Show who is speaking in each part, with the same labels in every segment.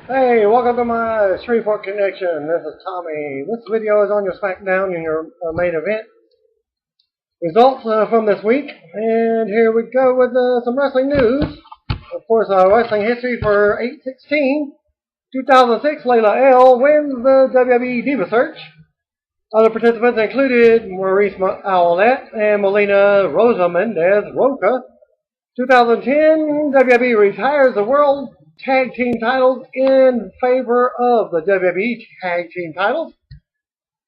Speaker 1: Hey, welcome to my Shreveport Connection. This is Tommy. This video is on your SmackDown and your main event results from this week. And here we go with some wrestling news. Of course, wrestling history for 8/16. 2006, Layla L. wins the WWE Diva Search. Other participants included Maurice Owlette and Melina Rosa Mendez Roca. 2010, WWE retires the World Tag Team titles in favor of the WWE Tag Team titles.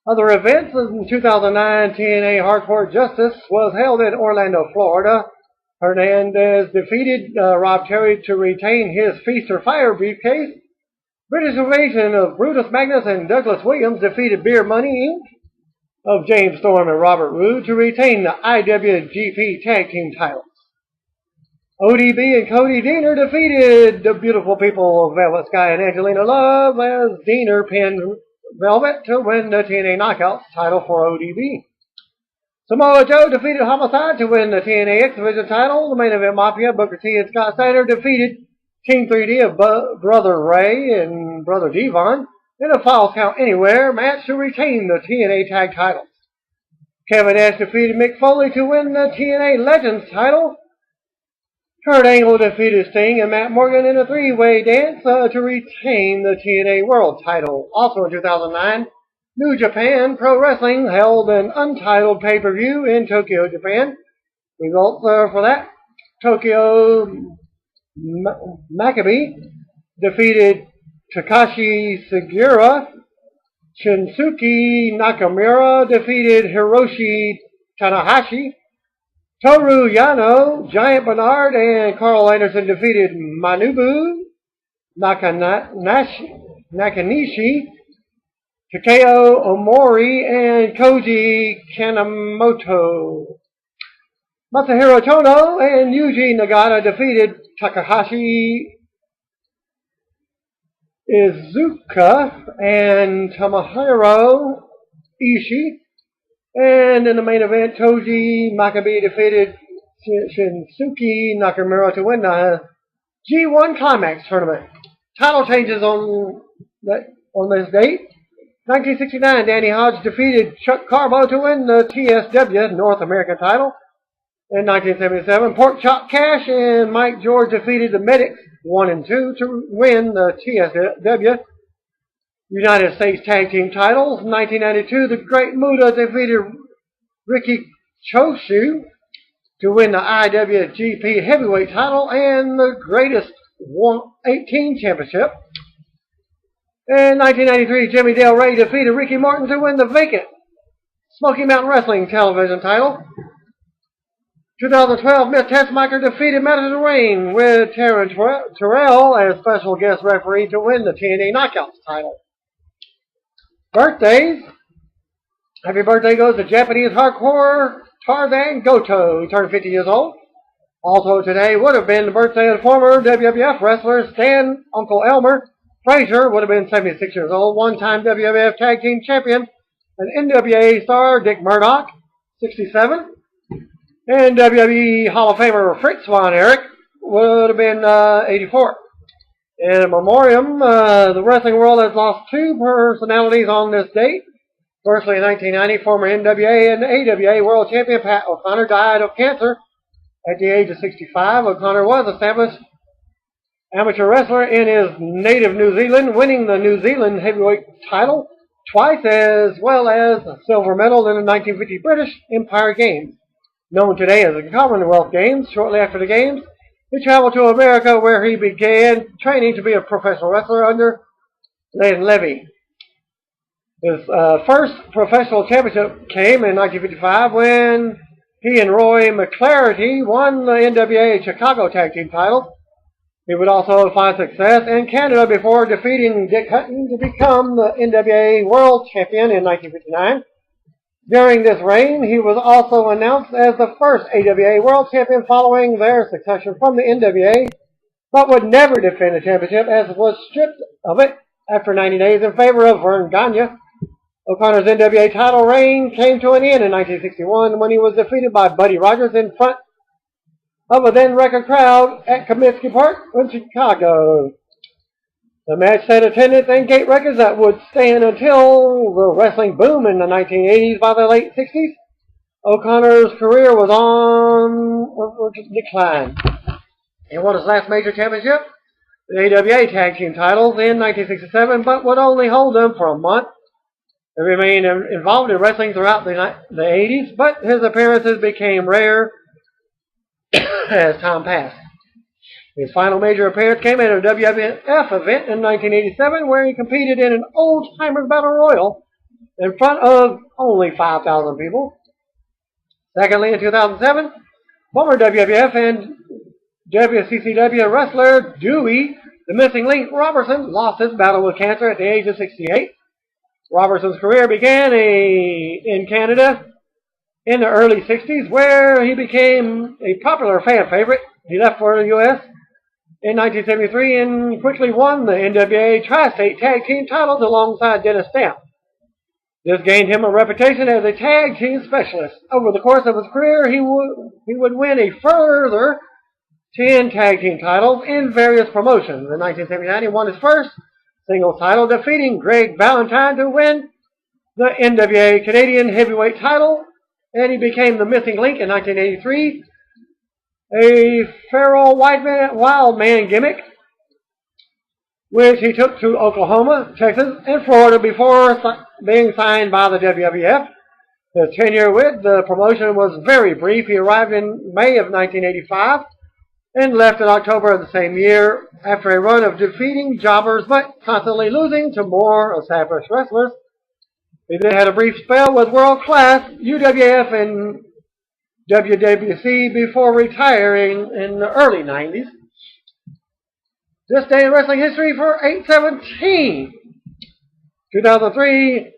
Speaker 1: Other events in 2009, TNA Hardcore Justice was held in Orlando, Florida. Hernandez defeated Rob Terry to retain his Feast or Fire briefcase. British Invasion of Brutus Magnus and Douglas Williams defeated Beer Money Inc. of James Storm and Robert Roode to retain the IWGP Tag Team titles. ODB and Cody Deaner defeated the beautiful people of Velvet Sky and Angelina Love as Deaner pinned Velvet to win the TNA Knockouts title for ODB. Samoa Joe defeated Homicide to win the TNA X Division title. The main event Mafia, Booker T and Scott Steiner defeated Team 3D of Brother Ray and Brother Devon in a Falls Count Anywhere match to retain the TNA Tag titles. Kevin Nash defeated Mick Foley to win the TNA Legends title. Kurt Angle defeated Sting and Matt Morgan in a three-way dance to retain the TNA World title. Also in 2009, New Japan Pro Wrestling held an untitled pay-per-view in Tokyo, Japan. Results for that: Tokyo Maccabi defeated Takashi Sugiura. Shinsuke Nakamura defeated Hiroshi Tanahashi. Toru Yano, Giant Bernard, and Carl Anderson defeated Manabu Nakanishi, Takeo Omori, and Koji Kanemoto. Masahiro Chono and Yuji Nagata defeated Takahashi Iizuka and Tomohiro Ishii. And in the main event, Toji Makabe defeated Shinsuke Nakamura to win the G1 Climax tournament. Title changes on this date. 1969, Danny Hodge defeated Chuck Carbo to win the TSW North American title. In 1977, Pork Chop Cash and Mike George defeated the Medics 1 and 2 to win the TSW United States Tag Team titles. 1992, the Great Muta defeated Ricky Choshu to win the IWGP Heavyweight title and the Greatest 18 Championship. In 1993, Jimmy Del Rey defeated Ricky Morton to win the vacant Smoky Mountain Wrestling television title. 2012, Miss Tessmacher defeated Madison Rain with Taryn Terrell as special guest referee to win the TNA Knockouts title. Birthdays. Happy birthday goes to Japanese hardcore Tarzan Goto. He turned 50 years old. Also today would have been the birthday of former WWF wrestler Stan Uncle Elmer Frazier. Would have been 76 years old. One-time WWF Tag Team Champion and NWA star Dick Murdoch, 67. And WWE Hall of Famer Fritz Von Erich would have been 84. In memoriam, the wrestling world has lost two personalities on this date. Firstly, in 1990, former NWA and AWA World Champion Pat O'Connor died of cancer at the age of 65. O'Connor was an established amateur wrestler in his native New Zealand, winning the New Zealand heavyweight title twice, as well as a silver medal in the 1950 British Empire Games, known today as the Commonwealth Games. Shortly after the Games, he traveled to America, where he began training to be a professional wrestler under Len Levy. His first professional championship came in 1955 when he and Roy McClarty won the NWA Chicago Tag Team title. He would also find success in Canada before defeating Dick Hutton to become the NWA World Champion in 1959. During this reign, he was also announced as the first AWA World Champion following their succession from the NWA, but would never defend the championship as was stripped of it after 90 days in favor of Vern Gagne. O'Connor's NWA title reign came to an end in 1961 when he was defeated by Buddy Rogers in front of a then record crowd at Comiskey Park in Chicago. The match set attendance and gate records that would stand until the wrestling boom in the 1980s. By the late 60s, O'Connor's career was on decline. He won his last major championship, the AWA Tag Team titles, in 1967, but would only hold them for a month. He remained involved in wrestling throughout the 80s, but his appearances became rare as time passed. His final major appearance came at a WWF event in 1987, where he competed in an old-timers battle royal in front of only 5,000 people. Secondly, in 2007, former WWF and WCCW wrestler Dewey, the Missing Link Robertson, lost his battle with cancer at the age of 68. Robertson's career began in Canada in the early 60s, where he became a popular fan favorite. He left for the U.S. in 1973 and quickly won the NWA Tri-State Tag Team titles alongside Dennis Stamp. This gained him a reputation as a tag team specialist. Over the course of his career, he would win a further 10 tag team titles in various promotions. In 1979, he won his first singles title, defeating Greg Valentine to win the NWA Canadian Heavyweight title, and he became the Missing Link in 1983. A feral wild man gimmick, which he took to Oklahoma, Texas, and Florida before being signed by the WWF. His tenure with the promotion was very brief. He arrived in May of 1985 and left in October of the same year after a run of defeating jobbers but constantly losing to more established wrestlers. He then had a brief spell with World Class, UWF, and WWC before retiring in the early 90s. This day in wrestling history for 8/17. 2003,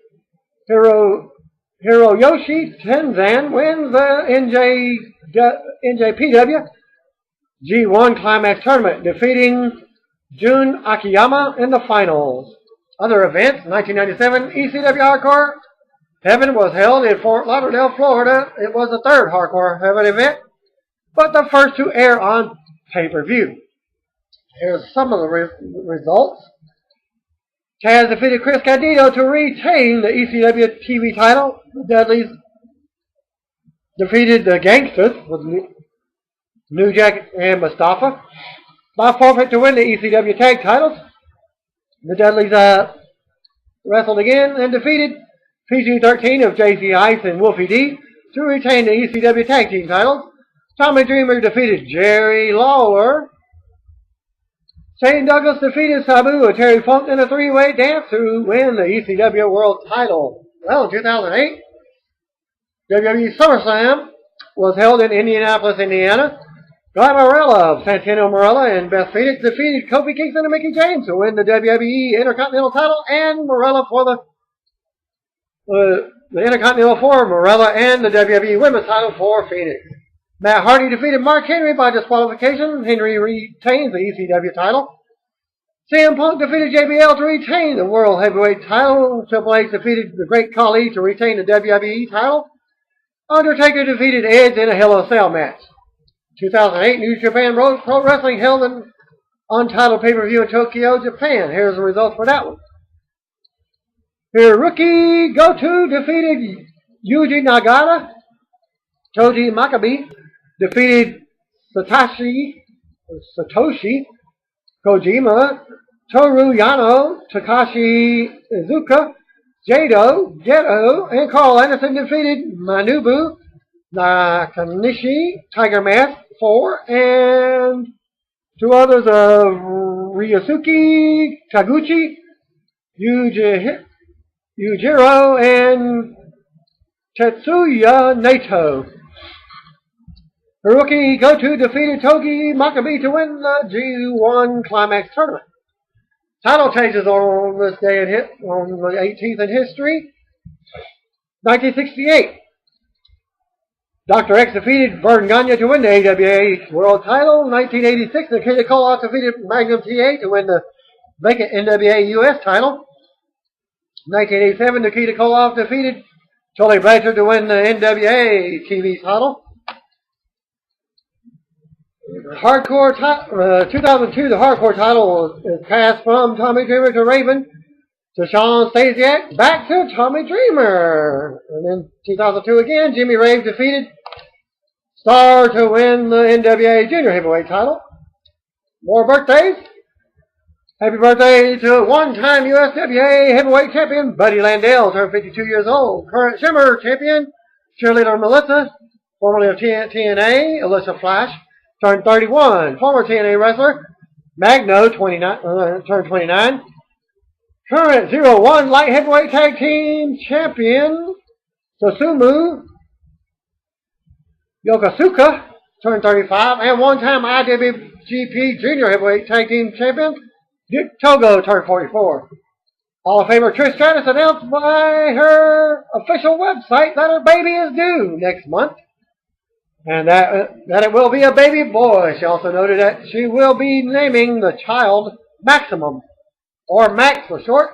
Speaker 1: Hiroyoshi Tenzan wins the NJPW G1 Climax Tournament, defeating Jun Akiyama in the finals. Other events: 1997 ECW Hardcore Heaven was held in Fort Lauderdale, Florida. It was the third Hardcore Heaven event, but the first to air on pay-per-view. Here's some of the results. Taz defeated Chris Candido to retain the ECW TV title. The Dudleys defeated the Gangsters with New Jack and Mustafa by forfeit to win the ECW tag titles. The Dudleys wrestled again and defeated PG-13 of JC Ice and Wolfie D to retain the ECW tag team titles. Tommy Dreamer defeated Jerry Lawler. Shane Douglas defeated Sabu and Terry Funk in a three-way dance to win the ECW World title. Well, in 2008, WWE SummerSlam was held in Indianapolis, Indiana. Guy Morella of Santino Marella and Beth Phoenix defeated Kofi Kingston and Mickie James to win the WWE Intercontinental title, and Morella for the Intercontinental for Morella, and the WWE Women's title for Phoenix. Matt Hardy defeated Mark Henry by disqualification. Henry retains the ECW title. CM Punk defeated JBL to retain the World Heavyweight title. Triple H defeated the Great Khali to retain the WWE title. Undertaker defeated Edge in a Hell in a Cell match. 2008 New Japan Pro Wrestling held an untitled pay-per-view in Tokyo, Japan. Here's the results for that one. Hiroki Goto defeated Yuji Nagata. Toji Makabe defeated Satoshi Kojima. Toru Yano, Takashi Iizuka, Jado, Geto, and Carl Anderson defeated Manabu Nakanishi, Tiger Mask 4, and two others of Ryosuke Taguchi, Yujiro, and Tetsuya Naito. Hiroki Goto defeated Togi Makabe to win the G1 Climax Tournament. Title changes on this day on the 18th in history. 1968. Dr. X defeated Vern Gagne to win the AWA World title. 1986, Nikita Koloff defeated Magnum TA to win the vacant NWA US title. 1987, Nikita Koloff defeated Tully Blanchard to win the NWA TV title. Hardcore 2002, the Hardcore title is passed from Tommy Dreamer to Raven to Sean Stasiak back to Tommy Dreamer. And then 2002 again, Jimmy Rave defeated Star to win the NWA Junior Heavyweight title. More birthdays. Happy birthday to one-time USWA Heavyweight Champion Buddy Landell, turned 52 years old. Current Shimmer Champion cheerleader Melissa, formerly of TNA, Alyssa Flash, turned 31. Former TNA wrestler Magno, turned 29. Current 0-1 Light Heavyweight Tag Team Champion Susumu Yokosuka, turned 35. And one-time IWGP Junior Heavyweight Tag Team Champion Dick Togo, turned 44. Hall of Famer Trish Stratus announced by her official website that her baby is due next month, and that it will be a baby boy. She also noted that she will be naming the child Maximum, or Max for short.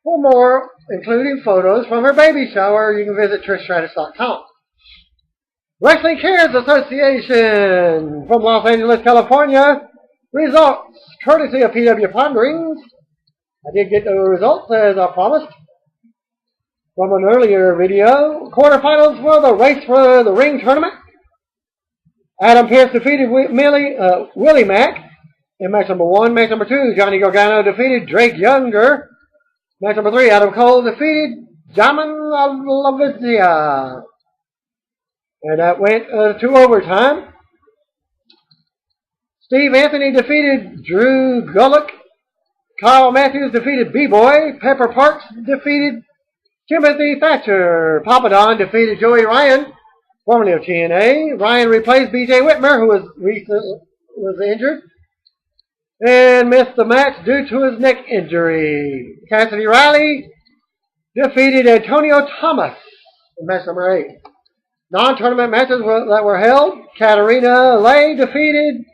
Speaker 1: For more, including photos from her baby shower, you can visit trishstratus.com. Wrestling Cares Association from Los Angeles, California. Results courtesy of PW Ponderings. I did get the results as I promised from an earlier video. Quarterfinals for the Race for the Ring tournament. Adam Pearce defeated Willie Mack in match number 1. Match number 2, Johnny Gargano defeated Drake Younger. Match number 3, Adam Cole defeated Jamin Lavizia. And that went to overtime. Steve Anthony defeated Drew Gullick. Kyle Matthews defeated B-Boy. Pepper Parks defeated Timothy Thatcher. Papadon defeated Joey Ryan, formerly of TNA. Ryan replaced B.J. Whitmer, who was injured and missed the match due to his neck injury. Cassidy Riley defeated Antonio Thomas in match number 8. Non-tournament matches that were held. Katarina Lay defeated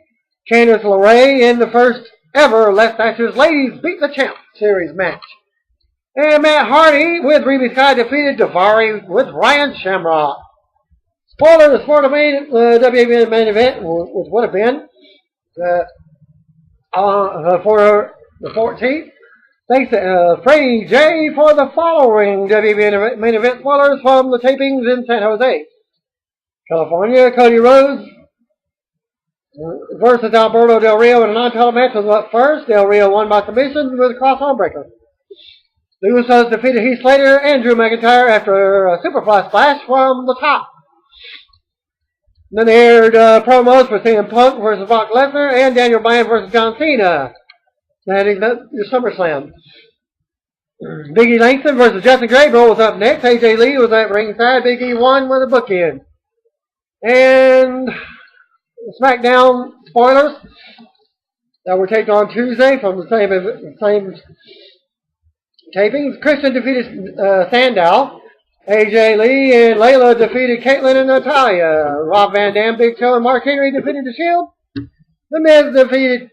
Speaker 1: Candice LeRae in the first ever Les Thatcher's Ladies Beat the Champ series match. And Matt Hardy with Ruby Sky defeated Davari with Ryan Shamrock. Spoilers for the WWN main event, which would have been for the 14th. Thanks to Freddie J for the following WWN main event spoilers from the tapings in San Jose, California. Cody Rhodes versus Alberto Del Rio in a non-title match was up first. Del Rio won by submission with a cross arm breaker. The Usos defeated Heath Slater and Drew McIntyre after a Superfly splash from the top. Then they aired promos for CM Punk versus Brock Lesnar and Daniel Bryan versus John Cena. Heading to SummerSlam. Big E Langston versus Justin Gabriel was up next. AJ Lee was at ringside. Big E won with a bookend. And SmackDown spoilers that were taped on Tuesday from the same tapings. Christian defeated Sandow. AJ Lee and Layla defeated Caitlyn and Natalya. Rob Van Dam, Big Show, and Mark Henry defeated The Shield. The Miz defeated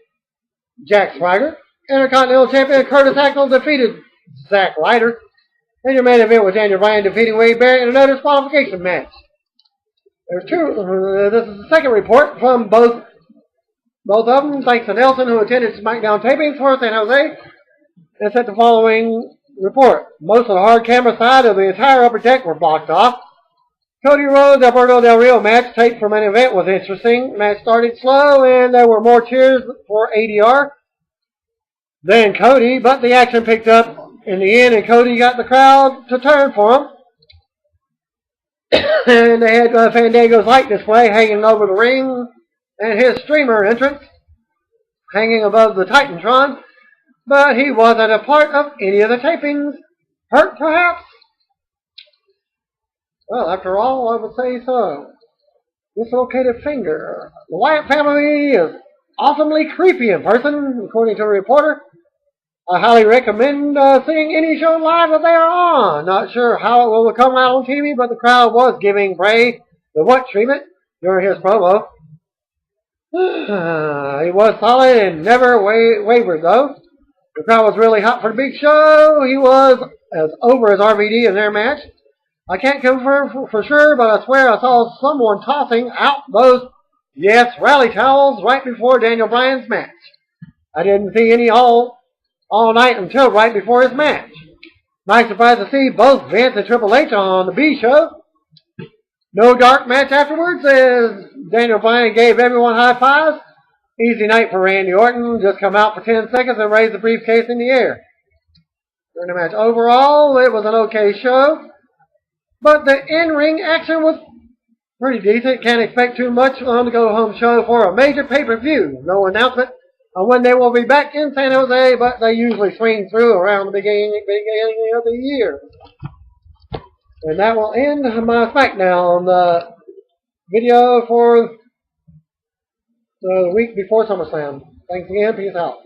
Speaker 1: Jack Swagger. Intercontinental Champion Curtis Axel defeated Zack Ryder. And your main event was Daniel Bryan defeating Wade Barrett in another disqualification match. There's two. This is the second report from both of them. Thanks to Nelson, who attended SmackDown tapings for San Jose, and sent the following report. Most of the hard camera side of the entire upper deck were blocked off. Cody Rhodes, Alberto Del Rio match taped from an event was interesting. Match started slow, and there were more cheers for ADR than Cody, but the action picked up in the end, and Cody got the crowd to turn for him. And they had Fandango's light display hanging over the ring and his streamer entrance hanging above the Titantron, but he wasn't a part of any of the tapings. Hurt, perhaps? Well, after all, I would say so. Dislocated finger. The Wyatt family is awesomely creepy in person, according to a reporter. I highly recommend seeing any show live that they are on. Not sure how it will come out on TV, but the crowd was giving Bray the what treatment during his promo. He was solid and never wavered, though. The crowd was really hot for the Big Show. He was as over as RVD in their match. I can't confirm for sure, but I swear I saw someone tossing out those Yes, rally towels right before Daniel Bryan's match. I didn't see any all night until right before his match. Nice surprise to see both Vince and Triple H on the B show. No dark match afterwards as Daniel Bryan gave everyone high fives. Easy night for Randy Orton. Just come out for 10 seconds and raise the briefcase in the air. During the match overall, it was an okay show. But the in-ring action was pretty decent. Can't expect too much on the go-home show for a major pay-per-view. No announcement on when they will be back in San Jose, but they usually swing through around the beginning of the year. And that will end my SmackDown video for the week before SummerSlam. Thanks again. Peace out.